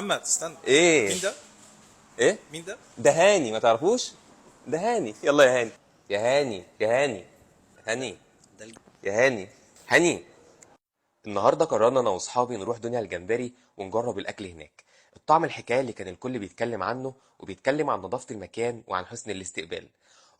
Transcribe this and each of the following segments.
محمد استنى. ايه؟ مين ده؟ ايه؟ مين ده؟ ده هاني، ما تعرفوش؟ ده هاني. يلا يا هاني، يا هاني، يا هاني، هاني، ده يا هاني، هاني. النهارده قررنا انا واصحابي نروح دنيا الجمبري ونجرب الاكل هناك. الطعم الحكايه اللي كان الكل بيتكلم عنه، وبيتكلم عن نظافه المكان وعن حسن الاستقبال.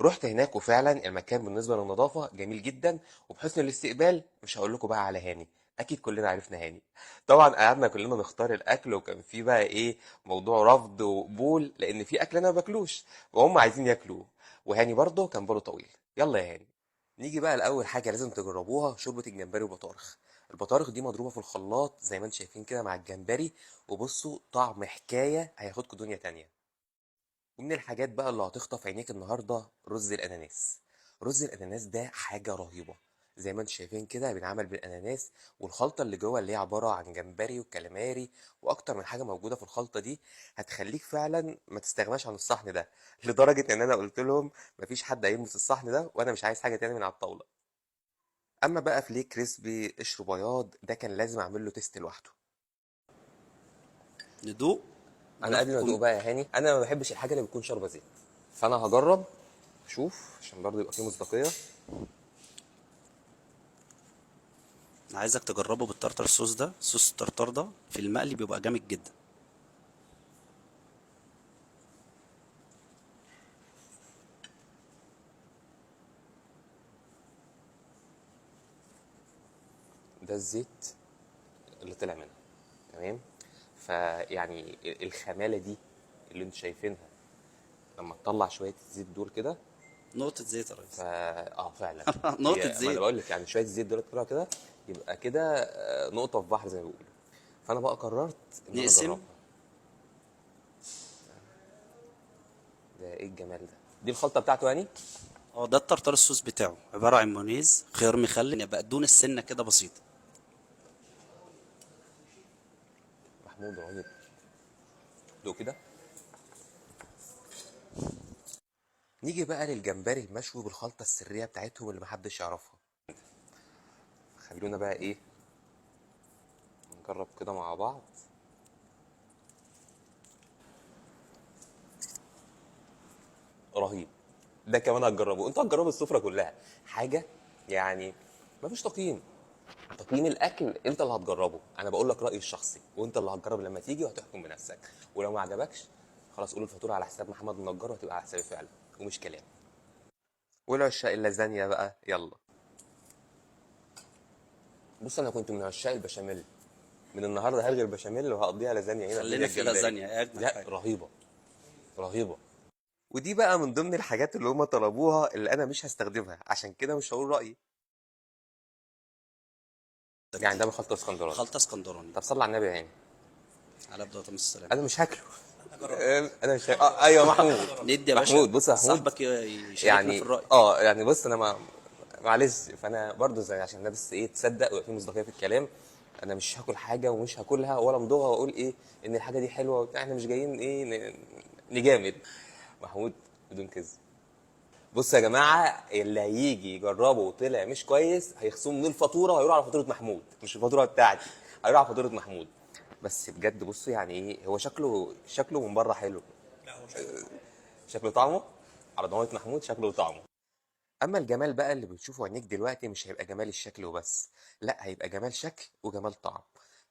رحت هناك وفعلا المكان بالنسبه للنظافه جميل جدا، وبحسن الاستقبال مش هقول لكم بقى على هاني. اكيد كلنا عرفنا هاني. طبعا قعدنا كلنا نختار الاكل، وكان في بقى ايه، موضوع رفض وقبول، لان في اكل انا ما باكلوش وهم عايزين ياكلوه. وهاني برضه كان باله طويل. يلا يا هاني. نيجي بقى لاول حاجه لازم تجربوها، شوربه الجمبري وبطارخ. البطارخ دي مضروبه في الخلاط زي ما انتم شايفين كده مع الجمبري. وبصوا طعم حكايه هياخدكم دنيا تانية. ومن الحاجات بقى اللي هتخطف عينيك النهارده رز الاناناس. رز الاناناس ده حاجه رهيبه. زي ما انتم شايفين كده بينعمل بالاناناس، والخلطه اللي جوه اللي هي عباره عن جمبري وكاليماري واكتر من حاجه موجوده في الخلطه دي. هتخليك فعلا ما تستغناش عن الصحن ده، لدرجه ان انا قلت لهم مفيش حد هيلمس الصحن ده وانا مش عايز حاجه تاني من على الطاوله. اما بقى فليك كريسبي قشر بياض ده كان لازم اعمل له تيست لوحده. ندوق انا قبل ما ادوق ونحكم. بقى يا هاني، انا ما بحبش الحاجه اللي بتكون شوربه زيت. فانا هجرب اشوف عشان برضه يبقى فيه مصداقيه. انا عايزك تجربه بالترتر صوص ده، صوص الترتر ده في المقلي بيبقى جامد جدا. ده الزيت اللي طلع منها. تمام. فيعني الخماله دي اللي انتوا شايفينها لما تطلع شويه الزيت دول كده. نقطة زيت يا ف ريس. فعلا. نقطة هي ما انا زيت. بقول لك يعني شويه الزيت دول طلعوا كده، يبقى كده نقطه في بحر زي ما بيقولوا. فانا بقى قررت ان انا نقسم. اجربها. ده ايه الجمال ده؟ دي الخلطه بتاعته يعني. اه، ده الترتر الصوص بتاعه عبارة عن مايونيز، خيار مخلل، يبقى دون السنة كده بسيطة. محمود رهيب. دوق كده. نيجي بقى للجمبري المشوي بالخلطة السرية بتاعتهم اللي محدش يعرفها. خلونا بقى ايه، نجرب كده مع بعض. رهيب. ده كمان هتجربه، انتوا هتجربوا السفرة كلها. حاجة يعني مفيش تقييم. تقييم الاكل انت اللي هتجربه، انا بقول لك رايي الشخصي وانت اللي هتجرب لما تيجي وهتحكم بنفسك. ولو ما عجبكش خلاص قول الفاتوره على حساب محمد النجار وهتبقى على حسابي فعلا ومش كلام. والعشاق اللازانيا بقى يلا. بص انا كنت من عشاق البشاميل. من النهارده هلغي البشاميل وهقضيها لازانيا هنا في دنيا خلينا في الجمبري. اللازانيا اجمد لا حاجة. رهيبه، رهيبه. ودي بقى من ضمن الحاجات اللي هم طلبوها اللي انا مش هستخدمها، عشان كده مش هقول رايي. ده يعني جديد. ده بخلطه اسكندراني. خلطة اسكندراني. طب صلي على النبي يعني. على ابدا السلام. انا مش هاكله. انا مش ايوه محمود. ندي يا باشا محمود بص يا محمود. صاحبك يشاركنا في يعني الرأي. يعني بص انا ما معلش، فانا برضو زي عشان الناس بس ايه تصدق ويبقى في مصداقيه في الكلام. انا مش هاكل حاجه ومش هاكلها ولا امضغها واقول ايه ان الحاجه دي حلوه وبتاع. احنا مش جايين ايه نجامد. محمود بدون كذب. بص يا جماعه، اللي هيجي يجربه وطلع مش كويس هيخصم من الفاتوره وهيروح على فاتوره محمود، مش الفاتوره بتاعتي. هيروح على فاتوره محمود. بس بجد بصوا يعني ايه، هو شكله من بره حلو. شكله طعمه على ضمانة محمود، شكله وطعمه. اما الجمال بقى اللي بتشوفه عينيك دلوقتي مش هيبقى جمال الشكل وبس، لا هيبقى جمال شكل وجمال طعم.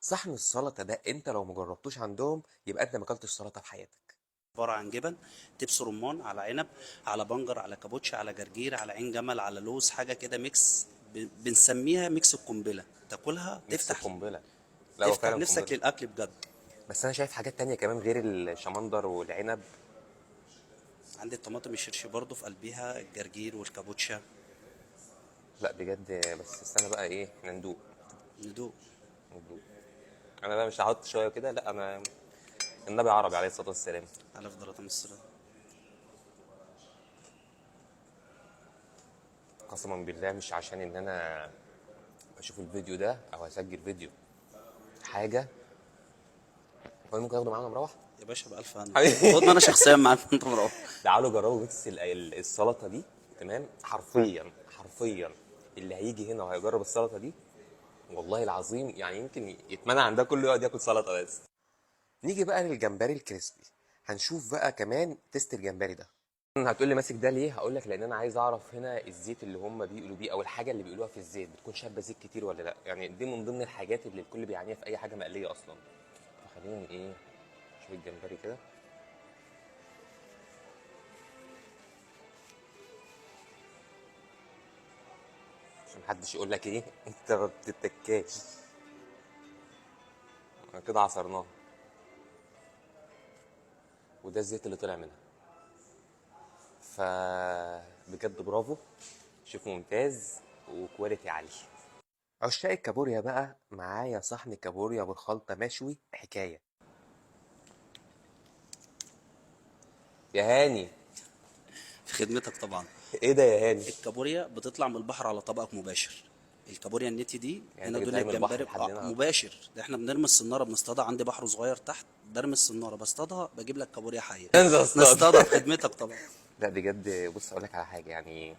صحن السلطه ده انت لو مجربتوش عندهم يبقى انت ما اكلتش سلطه في حياتك. عبارة عن جبن، دبس رمان، على عنب، على بنجر، على كابوتشا، على جرجير، على عين جمل، على لوز، حاجة كده ميكس. بنسميها ميكس القنبلة. تاكلها ميكس تفتح. قنبله. لا هو تفتح فعلا نفسك قنبله. للأكل بجد. بس انا شايف حاجات تانية كمان غير الشمندر والعنب. عندي الطماطم الشرشي برضو في قلبها الجرجير والكابوتشا. لا بجد، بس استنى بقى ايه، احنا ندوق. ندوق. ندوق. انا بقى مش هحط شويه كده، لا انا النبي عربي عليه الصلاه والسلام. على فضلات السلام. قسما بالله مش عشان ان انا بشوف الفيديو ده او اسجل فيديو حاجه. هو ممكن اخده معانا مروح. يا باشا بألف هنا. حبيبي. خد، ما أنا شخصيا معاك وأنت مروح. تعالوا جربوا ميكس السلطه دي. تمام، حرفيا حرفيا. اللي هيجي هنا وهيجرب السلطه دي والله العظيم يعني يمكن يتمنع عن ده كله يقعد ياكل سلطه بس. نيجي بقى للجمبري الكريسبي. هنشوف بقى كمان تيست الجمبري ده. هتقول لي ماسك ده ليه؟ هقول لك لان انا عايز اعرف هنا الزيت اللي هم بيقولوا بيه او الحاجه اللي بيقولوها في الزيت بتكون شاربه زيت كتير ولا لا. يعني دي من ضمن الحاجات اللي الكل بيعانيها في اي حاجه مقليه اصلا. فخلينا ايه، نشوف الجمبري كده. عشان محدش يقول لك ايه انت ما بتتكاش. كده عصرناها، وده الزيت اللي طلع منها. فبجد برافو، شوف ممتاز وكواليتي عالي. عشاق الكابوريا بقى، معايا صحن كابوريا بالخلطة مشوي حكاية. يا هاني. في خدمتك طبعا. ايه ده يا هاني؟ الكابوريا بتطلع من البحر على طبقك مباشر. الكابوريا النتي دي يعني انت هنا جبتها دنيا لي من البحر الجمبري لحد هنا؟ مباشر. ده احنا بنرمي الصناره بنصطادها، عندي بحر صغير تحت، برمي الصناره بصطادها بجيب لك كابوريا حيه. انزل اصطاد. نصطادها في خدمتك طبعا. لا بجد، بص اقول لك على حاجة يعني.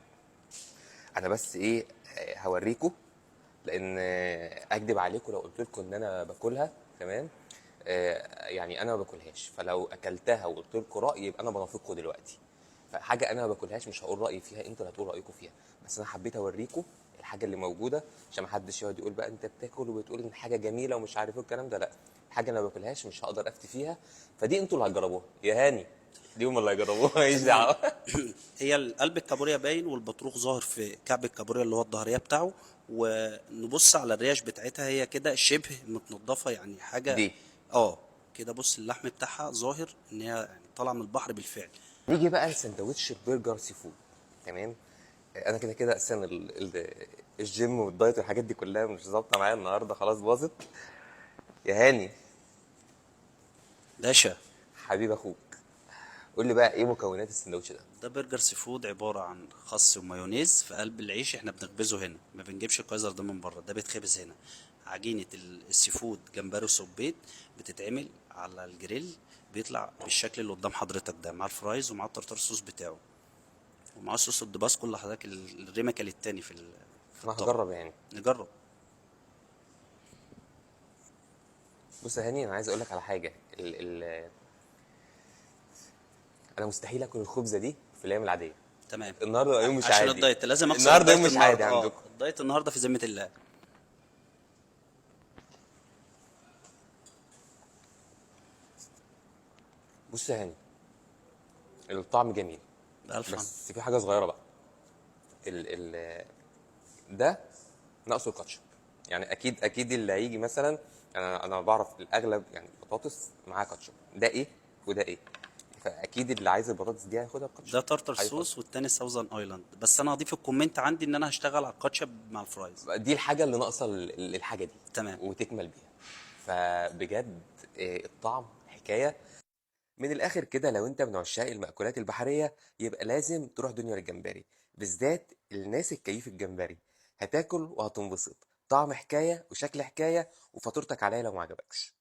انا بس ايه، هوريكم. لان اكدب عليكم لو قلت لكم ان انا باكلها. تمام. يعني انا ما باكلهاش، فلو اكلتها وقلت لكم رايي يبقى انا بنافقكم دلوقتي. فحاجه انا ما باكلهاش مش هقول رايي فيها، انتوا اللي هتقولوا رايكم فيها. بس انا حبيت اوريكم الحاجه اللي موجوده، عشان ما حدش يقعد يقول بقى انت بتاكل وبتقول ان حاجه جميله ومش عارف ايه الكلام ده. لا، حاجه انا ما باكلهاش مش هقدر افتي فيها. فدي انتوا اللي هتجربوها يا هاني. دي هم اللي هيجربوها ماليش تمام. دعوه. هي قلب الكابوريا باين والبطروخ ظاهر في كعب الكابوريا اللي هو الظهريه بتاعه. ونبص على الريش بتاعتها، هي كده شبه متنضفه يعني حاجه. دي اه كده بص اللحم بتاعها ظاهر ان هي يعني طالعه من البحر بالفعل. نيجي بقى لسندوتش البرجر سي فود. تمام. انا كده كده اساسا الجيم والدايت والحاجات دي كلها مش ظابطه معايا النهارده، خلاص باظت. يا هاني باشا، حبيب اخوك، قول لي بقى ايه مكونات السندوتش ده؟ ده برجر سي فود عبارة عن خس ومايونيز في قلب العيش. احنا بنخبزه هنا، ما بنجيبش الكايزر ده من بره، ده بيتخبز هنا. عجينة السي فود جمبري وصبيت بتتعمل على الجريل، بيطلع بالشكل اللي قدام حضرتك ده، مع الفرايز ومع التارتار صوص بتاعه ومع صوص الدباسكو اللي حضرتك الريمكل التاني في انا الطبق. هجرب يعني. نجرب. بص يا هاني، انا عايز اقول لك على حاجه. ال انا مستحيل اكل الخبزه دي في الايام العاديه. تمام. النهارده يوم مش عشان عادي. الدايت لازم اكسر النهارده يوم الدايت مش عادي النهارده. عندكم. الدايت النهارده في ذمة الله. بص يا هاني، الطعم جميل. بألف حمد. بس في حاجه صغيره بقى. ال ال ده ناقصه الكاتشب. يعني اكيد اللي هيجي مثلا، انا بعرف الاغلب يعني بطاطس معاها كاتشب، ده ايه وده ايه. فاكيد اللي عايز البطاطس دي هياخدها بكاتشب. ده تارتر هيفضل. صوص والتاني ساوزان ايلاند، بس انا هضيف الكومنت عندي ان انا هشتغل على الكاتشب مع الفرايز. دي الحاجه اللي ناقصه الحاجه دي تمام. وتكمل بيها. فبجد الطعم حكايه. من الاخر كده، لو انت من عشاق المأكولات البحريه يبقى لازم تروح دنيا الجمبري، بالذات الناس الكيف الجمبري. هتاكل وهتنبسط، طعم حكايه وشكل حكايه، وفاتورتك عليا لو ما عجبكش.